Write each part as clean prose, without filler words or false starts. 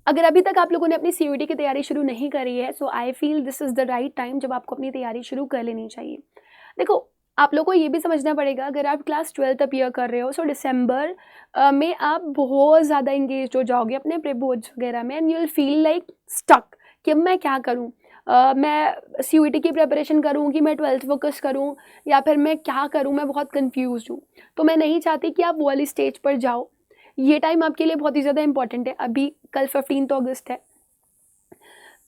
अगर अभी तक आप लोगों ने अपनी CUET की तैयारी शुरू नहीं करी है, so I feel this is the right time जब आपको अपनी तैयारी शुरू कर लेनी चाहिए। देखो, आप लोगों को ये भी समझना पड़ेगा, अगर आप क्लास 12th अपीयर कर रहे हो, सो दिसंबर में आप बहुत ज़्यादा इंगेज हो जाओगे अपने प्री बोर्ड्स वगैरह में, and you will feel like stuck कि अब मैं क्या करूँ। मैं CUET की प्रिपरेशन करूँ कि मैं 12th फोकस करूँ, या फिर मैं क्या करूँ, मैं बहुत कन्फ्यूज़ हूँ। तो मैं नहीं चाहती कि आप वो वाली स्टेज पर जाओ। ये टाइम आपके लिए बहुत ही ज़्यादा इंपॉर्टेंट है। अभी कल 15 अगस्त है,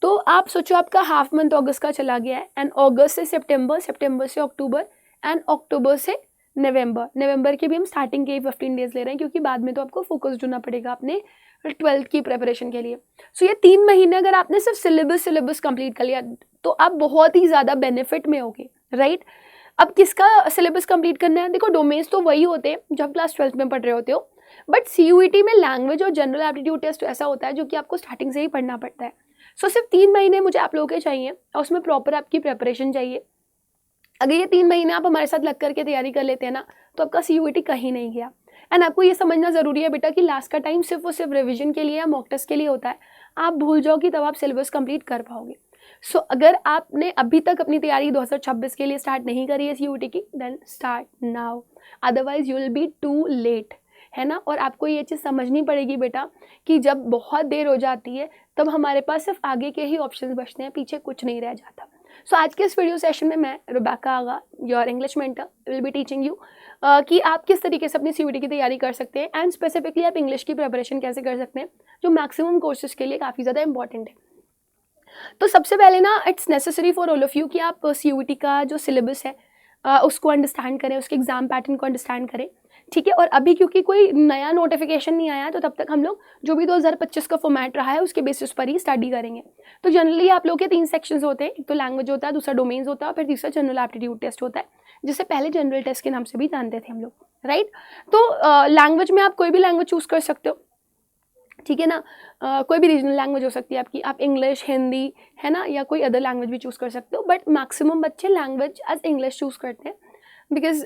तो आप सोचो आपका हाफ मंथ अगस्त का चला गया है, एंड अगस्त से सितंबर, सितंबर से अक्टूबर, एंड अक्टूबर से नवंबर, नवंबर के भी हम स्टार्टिंग के 15 डेज ले रहे हैं, क्योंकि बाद में तो आपको फोकस होना पड़ेगा अपने 12th की प्रिपरेशन के लिए। सो ये 3 महीने अगर आपने सिर्फ सिलेबस कंप्लीट कर लिया, तो आप बहुत ही ज़्यादा बेनिफिट में होगे, राइट। अब किसका सिलेबस कंप्लीट करना है? देखो, डोमेन्स तो वही होते हैं जो आप क्लास 12th में पढ़ रहे होते हो, बट CUET में लैंग्वेज और जनरल एप्टीट्यूड टेस्ट ऐसा होता है जो कि आपको स्टार्टिंग से ही पढ़ना पड़ता है। सो सिर्फ 3 महीने मुझे आप लोगों के चाहिए, और उसमें प्रॉपर आपकी प्रिपरेशन चाहिए। अगर ये 3 महीने आप हमारे साथ लग करके तैयारी कर लेते हैं ना, तो आपका CUET कहीं नहीं गया। एंड आपको ये समझना ज़रूरी है बेटा कि लास्ट का टाइम सिर्फ और सिर्फ रिविजन के लिए या मॉक टेस्ट के लिए होता है। आप भूल जाओ कि तब आप सिलेबस कंप्लीट कर पाओगे। सो अगर आपने अभी तक अपनी तैयारी 2026 के लिए स्टार्ट नहीं करी है CUET की, then start now, otherwise you will be too late, है ना। और आपको ये चीज़ समझनी पड़ेगी बेटा कि जब बहुत देर हो जाती है, तब हमारे पास सिर्फ आगे के ही ऑप्शंस बचते हैं, पीछे कुछ नहीं रह जाता। सो आज के इस वीडियो सेशन में मैं Rubaika Aga, your English mentor, will be teaching you कि आप किस तरीके से अपनी CUET की तैयारी कर सकते हैं, एंड स्पेसिफिकली आप इंग्लिश की प्रिपरेशन कैसे कर सकते हैं, जो मैक्सिमम कोर्सेज के लिए काफ़ी ज़्यादा इंपॉर्टेंट है। तो सबसे पहले ना, it's necessary for all of you कि आप CUET का जो सिलेबस है उसको अंडरस्टैंड करें, उसके एग्जाम पैटर्न को अंडरस्टैंड करें, ठीक है। और अभी क्योंकि कोई नया नोटिफिकेशन नहीं आया, तो तब तक हम लोग जो भी 2025 का फॉर्मेट रहा है उसके बेसिस पर ही स्टडी करेंगे। तो जनरली आप लोग के 3 सेक्शंस होते हैं, एक तो लैंग्वेज होता है, दूसरा डोमेन्स होता है, और फिर तीसरा जनरल एप्टीट्यूड टेस्ट होता है, जिसे पहले जनरल टेस्ट के नाम से भी जानते थे हम लोग, राइट। तो लैंग्वेज में आप कोई भी लैंग्वेज चूज़ कर सकते हो, ठीक है ना। कोई भी रीजनल लैंग्वेज हो सकती है आपकी, आप इंग्लिश, हिंदी, है ना, या कोई अदर लैंग्वेज भी चूज़ कर सकते हो, बट मैक्सिमम बच्चे लैंग्वेज एज इंग्लिश चूज़ करते हैं, बिकॉज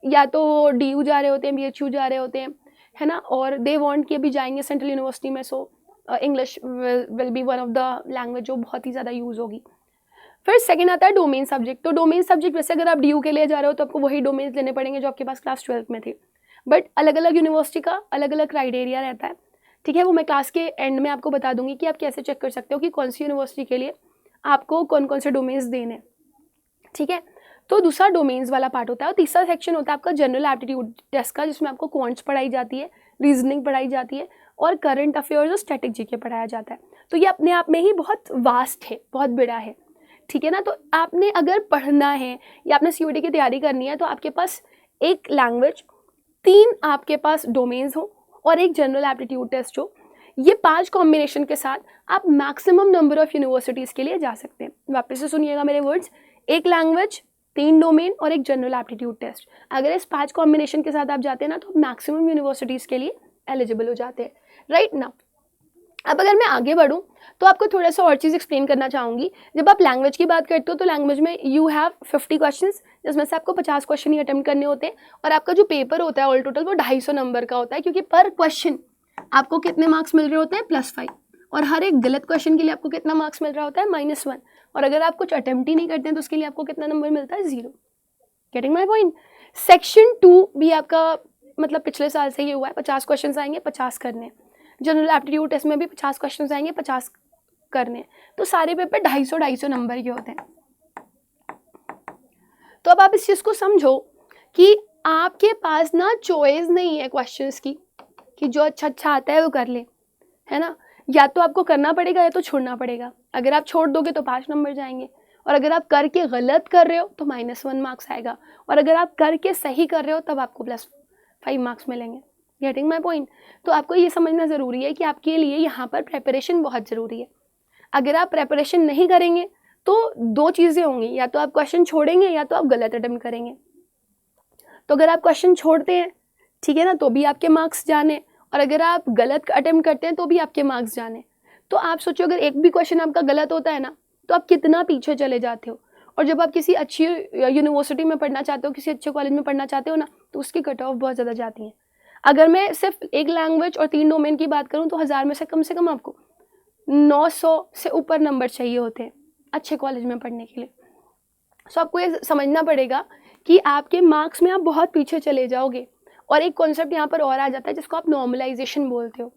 या तो DU जा रहे होते हैं, BHU जा रहे होते हैं, है ना, और दे वांट कि अभी जाएंगे सेंट्रल यूनिवर्सिटी में, so English will be one of the language जो बहुत ही ज़्यादा यूज़ होगी। फिर सेकंड आता है डोमेन सब्जेक्ट। तो डोमेन सब्जेक्ट वैसे अगर आप DU के लिए जा रहे हो तो आपको वही डोमेन्स लेने पड़ेंगे जो आपके पास क्लास 12th में थे, बट अलग अलग यूनिवर्सिटी का अलग अलग क्राइटेरिया रहता है, ठीक है। वो मैं क्लास के एंड में आपको बता दूंगी कि आप कैसे चेक कर सकते हो कि कौन सी यूनिवर्सिटी के लिए आपको कौन कौन से डोमेन्स देने, ठीक है। तो दूसरा डोमेन्स वाला पार्ट होता है, और तीसरा सेक्शन होता है आपका जनरल एप्टीट्यूड टेस्ट का, जिसमें आपको क्वांट्स पढ़ाई जाती है, रीजनिंग पढ़ाई जाती है, और करंट अफेयर्स और स्टैटिक जीके पढ़ाया जाता है। तो ये अपने आप में ही बहुत वास्ट है, बहुत बड़ा है, ठीक है ना। तो आपने अगर पढ़ना है या आपने CUET की तैयारी करनी है, तो आपके पास एक लैंग्वेज, 3 आपके पास डोमेन्स हो, और एक जनरल एप्टीट्यूड टेस्ट हो। ये 5 कॉम्बिनेशन के साथ आप मैक्सिमम नंबर ऑफ यूनिवर्सिटीज़ के लिए जा सकते हैं। वापस से सुनिएगा मेरे वर्ड्स, एक लैंग्वेज, 3 डोमेन और एक जनरल एप्टीट्यूड टेस्ट। अगर इस 5 कॉम्बिनेशन के साथ आप जाते हैं ना, तो मैक्सिमम यूनिवर्सिटीज़ के लिए एलिजिबल हो जाते हैं, राइट ना। अब अगर मैं आगे बढ़ूँ तो आपको थोड़ा सा और चीज़ एक्सप्लेन करना चाहूँगी। जब आप लैंग्वेज की बात करते हो, तो लैंग्वेज में यू हैव 50 क्वेश्चंस, जिसमें से आपको 50 क्वेश्चन ही अटेम्प्ट करने होते हैं, और आपका जो पेपर होता है ऑल टोटल वो 250 नंबर का होता है, क्योंकि पर क्वेश्चन आपको कितने मार्क्स मिल रहे होते हैं, +5, और हर एक गलत क्वेश्चन के लिए आपको कितना मार्क्स मिल रहा होता है, -1, और अगर आप कुछ अटेम्प्ट ही नहीं करते हैं तो उसके लिए आपको कितना नंबर मिलता है, 0। Getting my point. सेक्शन 2 भी आपका मतलब पिछले साल से ये हुआ है, 50 क्वेश्चन आएंगे, 50 करने। जनरल एप्टीट्यूड टेस्ट में भी 50 क्वेश्चन आएंगे, 50 करने। तो सारे पेपर 250 नंबर के होते हैं। तो अब आप इस चीज़ को समझो कि आपके पास ना चॉइस नहीं है क्वेश्चंस की, कि जो अच्छा अच्छा आता है वो कर ले, है ना। या तो आपको करना पड़ेगा या तो छोड़ना पड़ेगा। अगर आप छोड़ दोगे तो 5 नंबर जाएंगे, और अगर आप करके गलत कर रहे हो तो -1 मार्क्स आएगा, और अगर आप करके सही कर रहे हो तब आपको +5 मार्क्स मिलेंगे। Getting my point. तो आपको ये समझना ज़रूरी है कि आपके लिए यहाँ पर प्रेपरेशन बहुत ज़रूरी है। अगर आप प्रेपरेशन नहीं करेंगे तो 2 चीज़ें होंगी, या तो आप क्वेश्चन छोड़ेंगे या तो आप गलत अटेम्प्ट करेंगे। तो अगर आप क्वेश्चन छोड़ते हैं, ठीक है ना, तो भी आपके मार्क्स जाने, और अगर आप गलत अटेम्प्ट करते हैं तो भी आपके मार्क्स जाने। तो आप सोचो, अगर एक भी क्वेश्चन आपका गलत होता है ना, तो आप कितना पीछे चले जाते हो। और जब आप किसी अच्छी यूनिवर्सिटी में पढ़ना चाहते हो, किसी अच्छे कॉलेज में पढ़ना चाहते हो ना, तो उसकी कट ऑफ बहुत ज़्यादा जाती हैं। अगर मैं सिर्फ एक लैंग्वेज और 3 डोमेन की बात करूँ, तो 1000 में से कम आपको 900 से ऊपर नंबर चाहिए होते हैं अच्छे कॉलेज में पढ़ने के लिए। सो आपको ये समझना पड़ेगा कि आपके मार्क्स में आप बहुत पीछे चले जाओगे। और एक कॉन्सेप्ट यहाँ पर और आ जाता है जिसको आप नॉर्मलाइजेशन बोलते हो,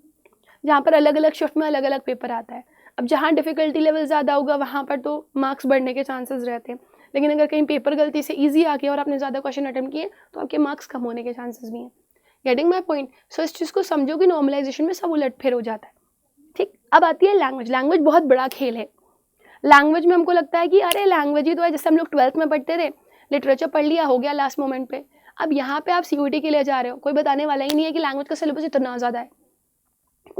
जहाँ पर अलग अलग शिफ्ट में अलग अलग पेपर आता है। अब जहाँ डिफ़िकल्टी लेवल ज़्यादा होगा वहाँ पर तो मार्क्स बढ़ने के चांसेस रहते हैं, लेकिन अगर कहीं पेपर गलती से ईजी आ गया और आपने ज़्यादा क्वेश्चन अटेम्प्ट किए तो आपके मार्क्स कम होने के चांसेस भी हैं। Getting my point? सो इस चीज़ को समझो कि नॉर्मलाइजेशन में सब उलटफेर हो जाता है। ठीक, अब आती है लैंग्वेज। लैंग्वेज बहुत बड़ा खेल है। लैंग्वेज में हमको लगता है कि अरे लैंग्वेज ही तो है, जैसे हम लोग 12th में पढ़ते थे, लिटरेचर पढ़ लिया, हो गया लास्ट मोमेंट पे। अब यहाँ पे आप सीयूईटी के लिए जा रहे हो, कोई बताने वाला ही नहीं है कि लैंग्वेज का सिलेबस इतना ज़्यादा है।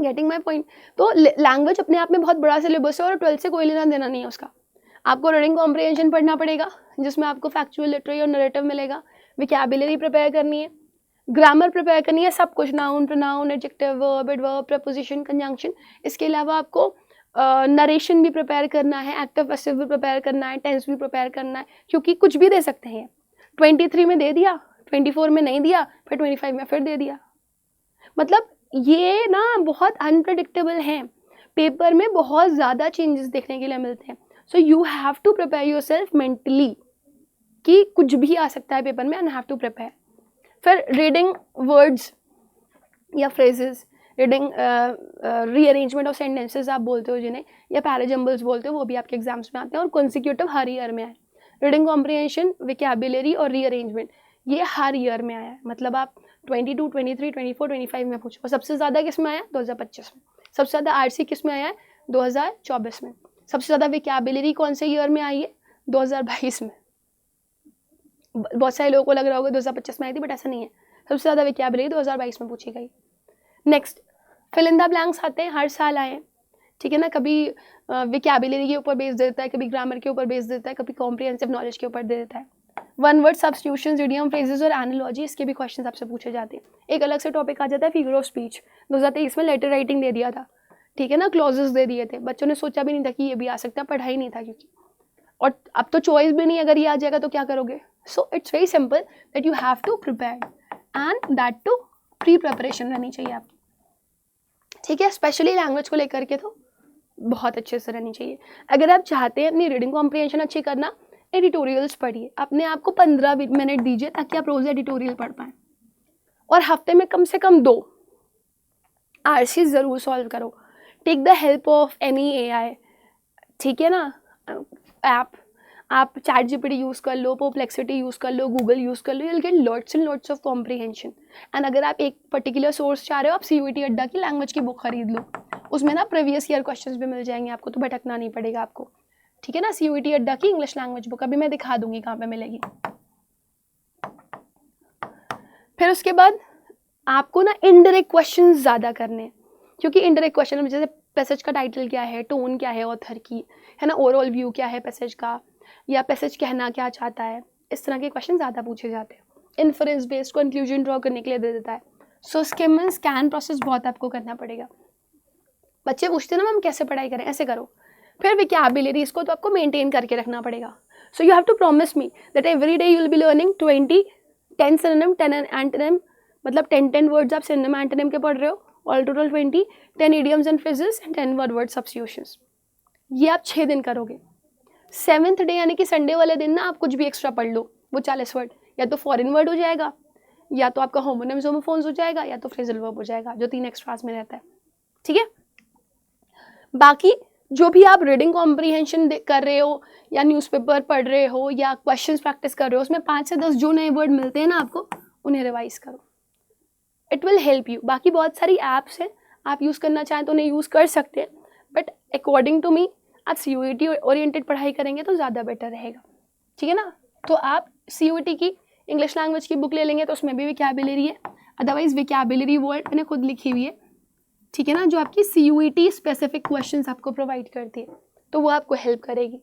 Getting my point? तो लैंग्वेज अपने आप में बहुत बड़ा सिलेबस है और 12th से कोई लेना देना नहीं है उसका। आपको रीडिंग कॉम्प्रिहेंशन पढ़ना पड़ेगा जिसमें आपको फैक्चुअल, लिटरेरी और नरेटिव मिलेगा। विकैबुलरी प्रिपेयर करनी है, ग्रामर प्रिपेयर करनी है, सब कुछ, noun, pronoun, adjective, verb, adverb, preposition, conjunction. इसके अलावा आपको नरेशन भी प्रिपेयर करना है, एक्टिव पैसिव भी प्रिपेयर करना है, टेंस भी प्रिपेयर करना है, क्योंकि कुछ भी दे सकते हैं। 23 में दे दिया, 24 में नहीं दिया, फिर 25 में फिर दे दिया। मतलब ये ना बहुत अनप्रडिक्टेबल हैं, पेपर में बहुत ज़्यादा चेंजेस देखने के लिए मिलते हैं। So you have to prepare yourself mentally कि कुछ भी आ सकता है पेपर में, एंड हैव टू प्रिपेयर। फिर रीडिंग वर्ड्स या phrases, reading rearrangement of sentences आप बोलते हो जिन्हें, या पैराजम्बल्स बोलते हो, वो भी आपके एग्जाम्स में आते हैं और कॉन्सिक्यूटिव हर ईयर में आए। रीडिंग कॉम्प्रिहेंशन, विकैबुलरी और रीअरेंजमेंट ये हर ईयर में आया है। मतलब आप 22, 23, 24, 25 में पूछो। और सबसे ज़्यादा किस में आया? 2025 में। सबसे ज़्यादा आरसी किस में आया है? 2024 में। सबसे ज़्यादा विकैबुलरी कौन से ईयर में आई है? 2022 में। बहुत सारे लोगों को लग रहा होगा 2025 में आई थी, बट ऐसा नहीं है। सबसे ज़्यादा विकैबुलरी 2022 में पूछी गई। Next, fill in the blanks आते हैं, हर साल आए हैं, ठीक है ना। कभी विकैबुलरी के ऊपर बेस देता है, कभी ग्रामर के ऊपर बेस देता है, कभी कॉम्प्रिहेंसिव नॉलेज के ऊपर दे देता है। One word substitutions, idiom, phrases और एनालॉजी, इसके भी क्वेश्चन आपसे पूछे जाते हैं। एक अलग से टॉपिक आ जाता है फिगर ऑफ स्पीच। 2023 में लेटर राइटिंग दे दिया था, ठीक है ना, क्लॉजेस दे दिए थे। बच्चों ने सोचा भी नहीं था कि ये भी आ सकता है, पढ़ा ही नहीं था क्योंकि, और अब तो चॉइस भी नहीं, अगर ये आ जाएगा तो क्या करोगे। So it's very simple that you have to prepare, and that too pre preparation रहनी चाहिए आपकी, ठीक है। स्पेशली लैंग्वेज को लेकर के तो बहुत अच्छे से रहनी चाहिए। अगर आप चाहते हैं अपनी रीडिंग कॉम्प्रिहेंशन अच्छी करना, एडिटोरियल्स पढ़िए, अपने आप को 15 मिनट दीजिए ताकि आप रोज़ एडिटोरियल पढ़ पाएँ, और हफ्ते में कम से कम 2 आरसी ज़रूर सॉल्व करो। Take the help of any AI, ठीक है ना, ऐप। आप चैट जीपीटी यूज़ कर लो, परप्लेक्सिटी यूज़ कर लो, गूगल यूज़ कर लो, you will get lots and lots of comprehension. And अगर आप एक पर्टिकुलर सोर्स चाह रहे हो, आप सीयूईटी अड्डा की लैंग्वेज की बुक खरीद लो, उसमें ना प्रीवियस ईयर क्वेश्चंस भी मिल जाएंगे आपको, तो भटकना नहीं पड़ेगा आपको, ठीक है ना। सीयूईटी अड्डा की इंग्लिश लैंग्वेज बुक अभी मैं दिखा दूंगी कहाँ पे मिलेगी। फिर उसके बाद आपको ना इनडायरेक्ट क्वेश्चन ज़्यादा करने हैं, क्योंकि इनडायरेक्ट क्वेश्चन में जैसे पैसेज का टाइटल क्या है, टोन क्या है ऑथर की, है ना, ओवरऑल व्यू क्या है पैसेज का, या पैसेज कहना क्या चाहता है, इस तरह के क्वेश्चन ज़्यादा पूछे जाते हैं। इन्फरेंस बेस्ड कंक्लूजन ड्रॉ करने के लिए दे देता है। सो स्किम एंड स्कैन प्रोसेस बहुत आपको करना पड़ेगा। बच्चे पूछते हैं ना मैम कैसे पढ़ाई करें, ऐसे करो। फिर विकैबुलरी, इसको तो आपको मेंटेन करके रखना पड़ेगा। So you have to promise me that every day you will be learning 10 synonym, 10 antonym, मतलब 10 वर्ड्स आप सिनोनिम एंटोनिम के पढ़ रहे हो, all total 20, 10 idioms and phrases and 10 word substitutions. ये आप 6 दिन करोगे। 7th डे यानी कि संडे वाले दिन ना आप कुछ भी एक्स्ट्रा पढ़ लो, वो 40 वर्ड, या तो फॉरेन वर्ड हो जाएगा, या तो आपका होमोनिम्स होमोफोन्स हो जाएगा, या तो फ्रेजल वर्ब हो जाएगा, जो 3 एक्स्ट्रास में रहता है, ठीक है। बाकी जो भी आप रीडिंग कॉम्प्रिहेंशन कर रहे हो, या न्यूज़पेपर पढ़ रहे हो, या क्वेश्चंस प्रैक्टिस कर रहे हो, उसमें 5 से 10 जो नए वर्ड मिलते हैं ना आपको, उन्हें रिवाइज करो, इट विल हेल्प यू। बाकी बहुत सारी ऐप्स हैं, आप यूज़ करना चाहें तो उन्हें यूज़ कर सकते हैं, बट अकॉर्डिंग टू मी आप सीयूईटी ओरिएंटेड पढ़ाई करेंगे तो ज़्यादा बेटर रहेगा, ठीक है ना। तो आप सीयूईटी की इंग्लिश लैंग्वेज की बुक ले लेंगे तो उसमें भी विकैबुलरी है, अदरवाइज विकैबुलरी वर्ड मैंने खुद लिखी हुई है, ठीक है ना, जो आपकी सीयूईटी स्पेसिफिक क्वेश्चंस आपको प्रोवाइड करती है, तो वो आपको हेल्प करेगी।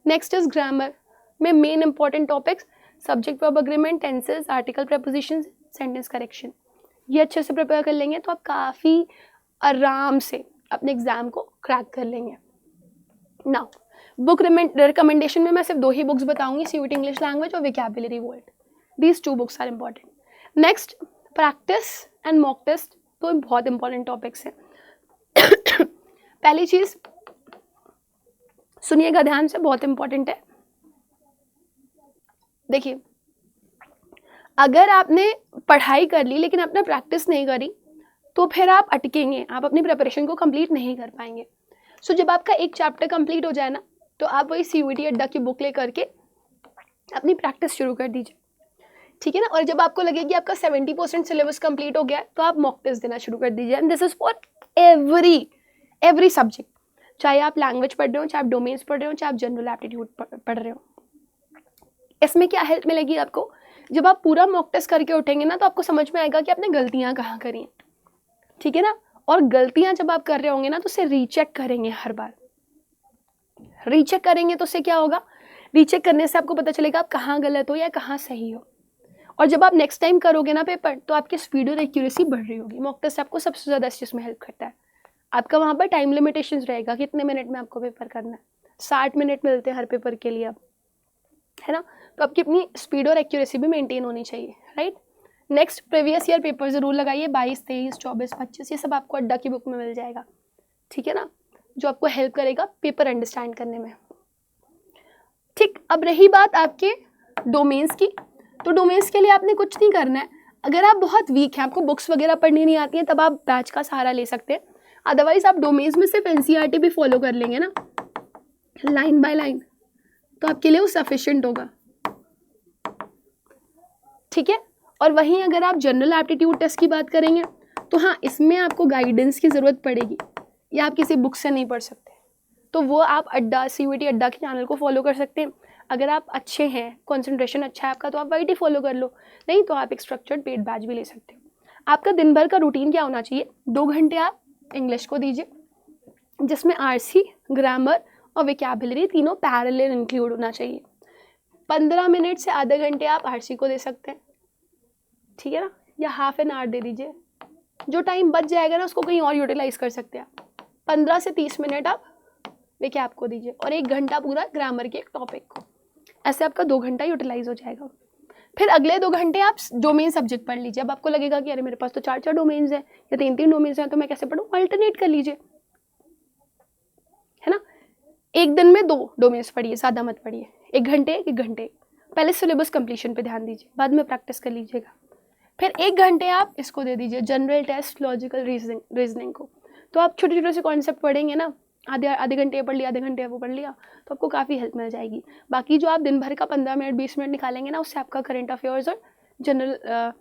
नेक्स्ट इज ग्रामर में main important topics subject verb agreement, tenses, article, prepositions, sentence correction. ये अच्छे से प्रिपेयर कर लेंगे तो आप काफ़ी आराम से अपने एग्जाम को क्रैक कर लेंगे। नाउ बुक रिकमेंडेशन में मैं सिर्फ 2 ही बुक्स बताऊंगी, सीयूईटी इंग्लिश लैंग्वेज और vocabulary word. These 2 books are important. Next, practice and mock test, तो बहुत इंपॉर्टेंट टॉपिक्स हैं। पहली चीज़, सुनिएगा ध्यान से, बहुत इंपॉर्टेंट है। देखिए, अगर आपने पढ़ाई कर ली लेकिन आपने प्रैक्टिस नहीं करी तो फिर आप अटकेंगे, आप अपनी प्रिपरेशन को कंप्लीट नहीं कर पाएंगे। सो जब आपका एक चैप्टर कंप्लीट हो जाए ना, तो आप वही CUET अड्डा की बुक ले करके अपनी प्रैक्टिस शुरू कर दीजिए, ठीक है ना। और जब आपको लगे कि आपका 70% सिलेबस कंप्लीट हो गया है, तो आप मॉक टेस्ट देना शुरू कर दीजिए। And this is for every subject, चाहे आप लैंग्वेज पढ़ रहे हो, चाहे आप डोमेन्स पढ़ रहे हो, चाहे आप जनरल एप्टीट्यूड पढ़ रहे हो। इसमें क्या हेल्प मिलेगी आपको, जब आप पूरा मॉक टेस्ट करके उठेंगे ना, तो आपको समझ में आएगा कि आपने गलतियां कहाँ करी हैं, ठीक है ना। और गलतियां जब आप कर रहे होंगे ना, तो उसे रीचेक करेंगे, हर बार रीचेक करेंगे तो उससे क्या होगा, रीचेक करने से आपको पता चलेगा आप कहाँ गलत हो या कहाँ सही हो। और जब आप नेक्स्ट टाइम करोगे ना पेपर, तो आपकी स्पीड और एक्यूरेसी बढ़ रही होगी। मॉक टेस्ट आपको सबसे ज़्यादा इस चीज़ में हेल्प करता है। आपका वहाँ पर टाइम लिमिटेशंस रहेगा, कितने मिनट में आपको पेपर करना है, 60 मिनट मिलते हैं हर पेपर के लिए अब, है ना। तो आपकी अपनी स्पीड और एक्यूरेसी भी मेंटेन होनी चाहिए, right. Next, previous year paper ज़रूर लगाइए, 22, 23, 24, 25, ये सब आपको अड्डा की बुक में मिल जाएगा, ठीक है ना, जो आपको हेल्प करेगा पेपर अंडरस्टैंड करने में। ठीक, अब रही बात आपके डोमेन्स की, तो डोमेन्स के लिए आपने कुछ नहीं करना है। अगर आप बहुत वीक हैं, आपको बुक्स वगैरह पढ़नी नहीं आती हैं, तब आप बैच का सहारा ले सकते हैं। अदरवाइज आप डोमेन्स में सिर्फ NCERT भी फॉलो कर लेंगे ना, लाइन बाय लाइन, तो आपके लिए वो सफिशिएंट होगा, ठीक है। और वहीं अगर आप जनरल एप्टीट्यूड टेस्ट की बात करेंगे, तो हाँ, इसमें आपको गाइडेंस की ज़रूरत पड़ेगी, या आप किसी बुक से नहीं पढ़ सकते, तो वो आप अड्डा CUET अड्डा के चैनल को फॉलो कर सकते हैं। अगर आप अच्छे हैं, कंसंट्रेशन अच्छा है आपका, तो आप YT फॉलो कर लो, नहीं तो आप एक स्ट्रक्चर्ड पेड बैच भी ले सकते हो। आपका दिन भर का रूटीन क्या होना चाहिए, 2 घंटे आप इंग्लिश को दीजिए, जिसमें RC, ग्रामर और विकैबुलरी तीनों पैरेलल इंक्लूड होना चाहिए। 15 मिनट से आधे घंटे आप RC को दे सकते हैं, ठीक है ना, या हाफ एन आवर दे दीजिए। जो टाइम बच जाएगा ना, उसको कहीं और यूटिलाइज कर सकते हैं आप। 15 से 30 मिनट आप विकैब को दीजिए, और 1 घंटा पूरा ग्रामर के एक टॉपिक को। ऐसे आपका 2 घंटा यूटिलाइज हो जाएगा। फिर अगले 2 घंटे आप डोमेन सब्जेक्ट पढ़ लीजिए। अब आपको लगेगा कि अरे मेरे पास तो 4 डोमेन्स हैं या 3 डोमेन्स हैं, तो मैं कैसे पढ़ूँ, अल्टरनेट कर लीजिए, है ना। एक दिन में 2 डोमेन्स पढ़िए, ज़्यादा मत पढ़िए, 1 घंटे 1 घंटे। पहले सिलेबस कंप्लीशन पे ध्यान दीजिए, बाद में प्रैक्टिस कर लीजिएगा। फिर 1 घंटे आप इसको दे दीजिए, जनरल टेस्ट, लॉजिकल रीजनिंग को। तो आप छोटे छोटे से कॉन्सेप्ट पढ़ेंगे ना, आधे घंटे पढ़ लिया, आधे घंटे वो पढ़ लिया, तो आपको काफ़ी हेल्प मिल जाएगी। बाकी जो आप दिन भर का 15 मिनट 20 मिनट निकालेंगे ना, उससे आपका करंट अफेयर्स और जनरल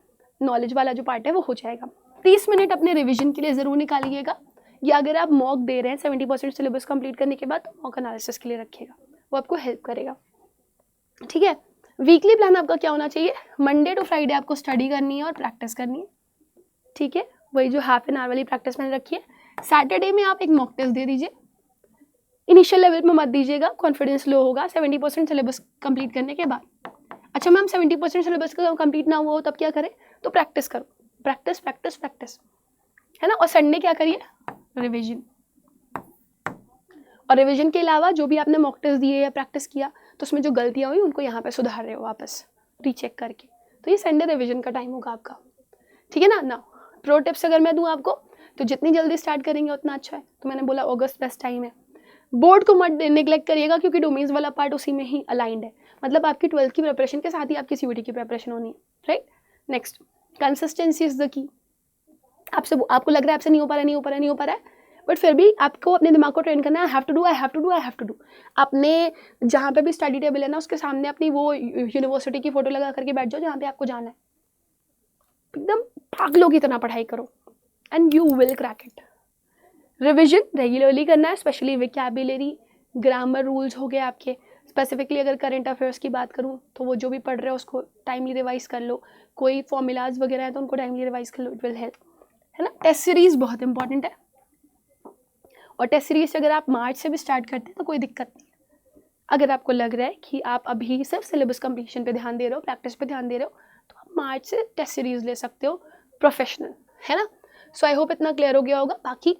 नॉलेज वाला जो पार्ट है वो हो जाएगा। 30 मिनट अपने रिविजन के लिए ज़रूर निकालिएगा, या अगर आप मॉक दे रहे हैं 70% सिलेबस कंप्लीट करने के बाद, तो मॉक एनालिसिस के लिए रखिएगा, वो आपको हेल्प करेगा, ठीक है। वीकली प्लान आपका क्या होना चाहिए, मंडे टू फ्राइडे आपको स्टडी करनी है और प्रैक्टिस करनी है, ठीक है, वही जो हाफ एन आवर वाली प्रैक्टिस मैंने रखी है। सैटरडे में आप एक मॉक टेस्ट दे दीजिए, इनिशियल लेवल में मत दीजिएगा, कॉन्फिडेंस लो होगा 70% सिलेबस कंप्लीट करने के बाद। अच्छा मैम, 70% सिलेबस का कंप्लीट ना हुआ हो तब क्या करें, तो प्रैक्टिस करो, प्रैक्टिस प्रैक्टिस प्रैक्टिस, है ना। और संडे क्या करिए, रिविजन। और रिविजन के अलावा जो भी आपने मॉक टेस्ट दिए या प्रैक्टिस किया, तो उसमें जो गलतियाँ हुई उनको यहाँ पे सुधार रहे हो वापस रीचेक करके, तो ये संडे रिविजन का टाइम होगा आपका, ठीक है ना। ना प्रो टिप्स अगर मैं दूँ आपको, तो जितनी जल्दी स्टार्ट करेंगे उतना अच्छा है। तो मैंने बोला अगस्त बेस्ट टाइम है। बोर्ड को मत निगलेक्ट करिएगा, क्योंकि डोमेन्स वाला पार्ट उसी में ही अलाइंड है, मतलब आपकी 12th की प्रिपरेशन के साथ ही आपकी CUET की प्रिपरेशन होनी है, right. Next, consistency is the key. आपको लग रहा है आपसे नहीं हो पा रहा है, बट फिर भी आपको अपने दिमाग को ट्रेन करना है, आई हैव टू डू। आपने जहाँ पे भी स्टडी टेबल है ना, उसके सामने अपनी वो यूनिवर्सिटी की फोटो लगा करके बैठ जाओ जहाँ पे आपको जाना है, एकदम पागलों की तरह पढ़ाई करो, and you will crack it. Revision regularly करना है, स्पेशली विकैबुलरी, ग्रामर रूल्स हो गए आपके। स्पेसिफिकली अगर करंट अफेयर्स की बात करूँ, तो वो जो भी पढ़ रहे हो उसको टाइमली रिवाइज कर लो, कोई फॉर्मूलाज वगैरह है तो उनको टाइमली रिवाइज कर लो, इट विल हेल्प, है ना। टेस्ट सीरीज बहुत इंपॉर्टेंट है, और टेस्ट सीरीज अगर आप मार्च से भी स्टार्ट करते हैं तो कोई दिक्कत नहीं है। अगर आपको लग रहा है कि आप अभी सिर्फ सिलेबस कंप्लीशन पे ध्यान दे रहे हो, प्रैक्टिस पे ध्यान दे रहे हो, तो आप मार्च से टेस्ट सीरीज ले सकते हो, प्रोफेशनल, है ना। सो आई होप इतना क्लियर हो गया होगा। बाकी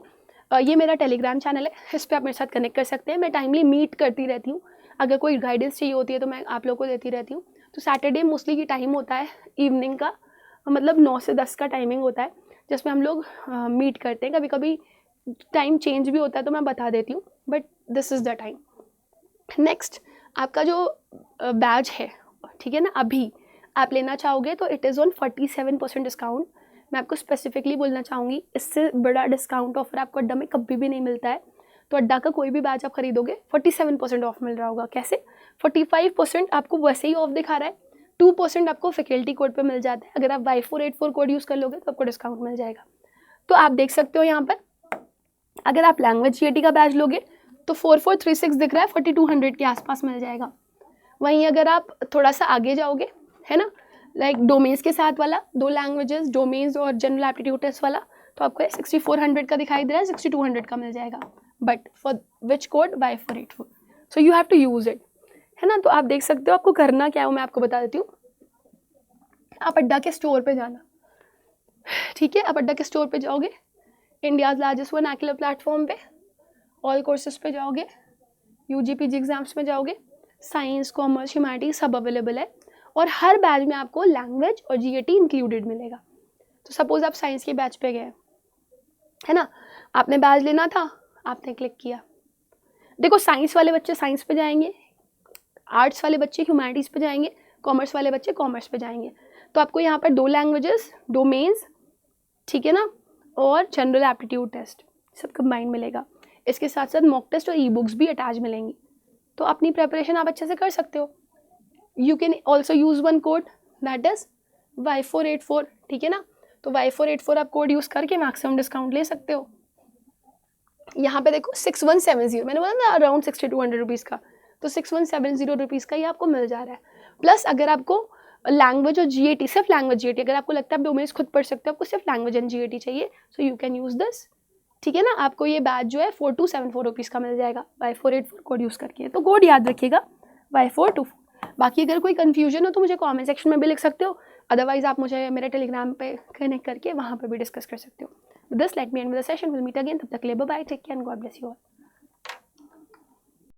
ये मेरा टेलीग्राम चैनल है, इस पर आप मेरे साथ कनेक्ट कर सकते हैं। मैं टाइमली मीट करती रहती हूँ, अगर कोई गाइडेंस चाहिए होती है तो मैं आप लोगों को देती रहती हूँ। तो सैटरडे मोस्टली की टाइम होता है इवनिंग का, मतलब 9 से 10 का टाइमिंग होता है, जिसमें हम लोग मीट करते हैं। कभी कभी टाइम चेंज भी होता है तो मैं बता देती हूँ, but this is the time, next आपका जो बैच है, ठीक है ना, अभी आप लेना चाहोगे तो इट इज़ ऑन 47% डिस्काउंट। मैं आपको स्पेसिफिकली बोलना चाहूँगी, इससे बड़ा डिस्काउंट ऑफर आपको अड्डा में कभी भी नहीं मिलता है। तो अड्डा का कोई भी बैच आप खरीदोगे 47% ऑफ मिल रहा होगा। कैसे? 45% आपको वैसे ही ऑफ दिखा रहा है, 2% आपको फैकल्टी कोड पे मिल जाता है। अगर आप Y484 कोड यूज़ कर लोगे तो आपको डिस्काउंट मिल जाएगा। तो आप देख सकते हो यहाँ पर, अगर आप लैंग्वेज GAT का बैच लोगे तो 4436 दिख रहा है, 4200 के आसपास मिल जाएगा। वहीं अगर आप थोड़ा सा आगे जाओगे, है ना, लाइक डोमेन्स के साथ वाला, 2 लैंग्वेजेस डोमेन्स और जनरल एप्टीट्यूड टेस्ट वाला, तो आपको 6400 का दिखाई दे रहा है, 6200 का मिल जाएगा। But for which code? Y484। So you have to use it, है ना। तो आप देख सकते हो आपको करना क्या है, मैं आपको बता देती हूँ। आप अड्डा के स्टोर पे जाना, ठीक है। आप अड्डा के स्टोर पे जाओगे, इंडियाज़ लार्जेस्ट वर्नाक्युलर प्लेटफॉर्म पे, ऑल कोर्सेज पे जाओगे, UG PG एग्जाम्स में जाओगे, साइंस कॉमर्स ह्यूमैनिटीज सब अवेलेबल है। और हर बैच में आपको लैंग्वेज और GAT इंक्लूडेड मिलेगा। तो सपोज आप साइंस के बैच पे गए, है ना, आपने बैच लेना था, आपने क्लिक किया। देखो, साइंस वाले बच्चे साइंस पे जाएंगे, आर्ट्स वाले बच्चे ह्यूमैनिटीज़ पे जाएंगे, कॉमर्स वाले बच्चे कॉमर्स पे जाएंगे। तो आपको यहाँ पर 2 लैंग्वेजेस डोमेन्स, ठीक है ना, और जनरल एप्टीट्यूड टेस्ट सब कंबाइंड मिलेगा। इसके साथ साथ मॉक टेस्ट और ई-बुक्स भी अटैच मिलेंगी। तो अपनी प्रेपरेशन आप अच्छे से कर सकते हो। You can also use one code that is Y484, ठीक है ना। तो Y484 आप कोड यूज़ करके मैक्सिमम डिस्काउंट ले सकते हो। यहाँ पे देखो 6170, मैंने बोला ना अराउंड 6200 रुपीज़ का, तो 6170 रुपीज़ का ये आपको मिल जा रहा है। प्लस अगर आपको लैंग्वेज और GAT, सिर्फ लैंग्वेज GAT, अगर आपको लगता है आप डोमेन्स खुद पढ़ सकते हो, आपको सिर्फ लैंग्वेज एंड GAT चाहिए, so you can use this, ठीक है ना। आपको ये बैच जो है 4274 रुपीज़ का मिल जाएगा Y484 कोड यूज़ करके। तो कोड याद रखिएगा Y424। बाकी अगर कोई कन्फ्यूजन हो तो मुझे कमेंट सेक्शन में भी लिख सकते हो, अदरवाइज आप मुझे मेरे टेलीग्राम पे कनेक्ट करके वहाँ पे भी डिस्कस कर सकते हो। This let me end with the session, will meet again, तब तक के लिए bye bye, take care and God bless you all.